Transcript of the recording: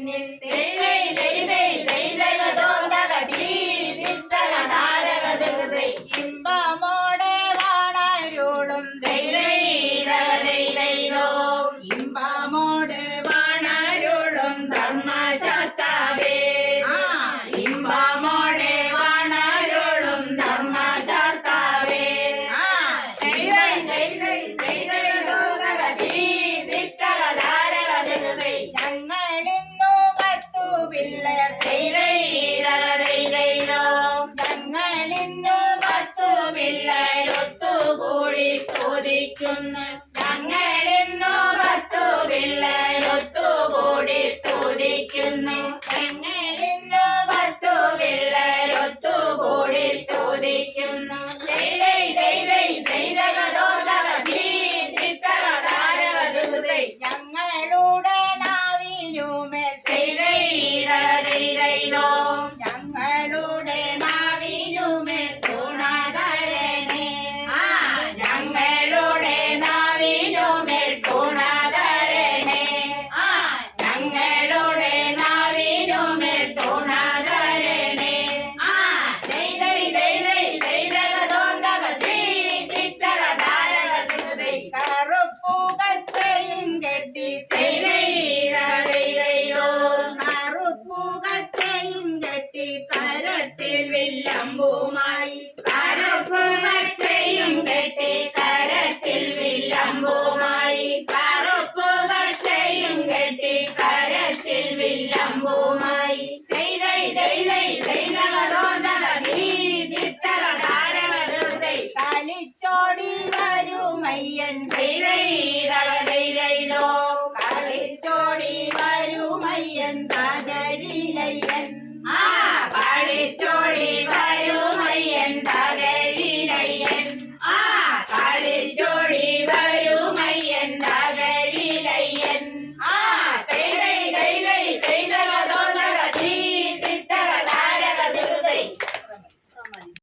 പിന്നിൽ ഇമ്പമോടെ വാണരുളും ഇമ്പമോടെ വാണരുളും ധർമ്മശാസ്താവേ ഇമ്പമോടെ വാണരുളും ധർമ്മശാസ്താവേ ഞങ്ങളിന്നു പത്തു പിള്ളേർ ഞങ്ങളിന്നു പത്തു പിള്ളേരൊത്തുകൂടി സ്തുതിക്കുന്നു ഞങ്ങളിന്നു പത്തു പിള്ളേരൊത്തുകൂടി സ്തുതിക്കുന്നു ഞങ്ങളിന്നു പത്തു പിള്ളേരൊത്തുകൂടി സ്തുതിക്കുന്നു ഞങ്ങളുടെ നാവിനുമേൽ ഞങ്ങളുടെ നാവിനുമേൽ ഗുണധരണേ ഞങ്ങളുടെ നാവിനുമേൽ ഗുണധരണേ ഞങ്ങളുടെ നാവിനുമേൽ ഗുണധരണേ കറുപ്പുകച്ചയും കെട്ടി കറുപ്പുകച്ചയും കെട്ടി കരത്തിൽ വില്ലമ്പുമായി കറുപ്പുകച്ചയും കെട്ടി കരത്തിൽ വില്ലമ്പുമായി കറുപ്പുകച്ചയും കെട്ടി കരത്തിൽ വില്ലമ്പുമായി കളിച്ചോടി വരുമയ്യൻ കളിച്ചോടി വരുമയ്യൻ തകരിലയ്യൻ കളിച്ചോടി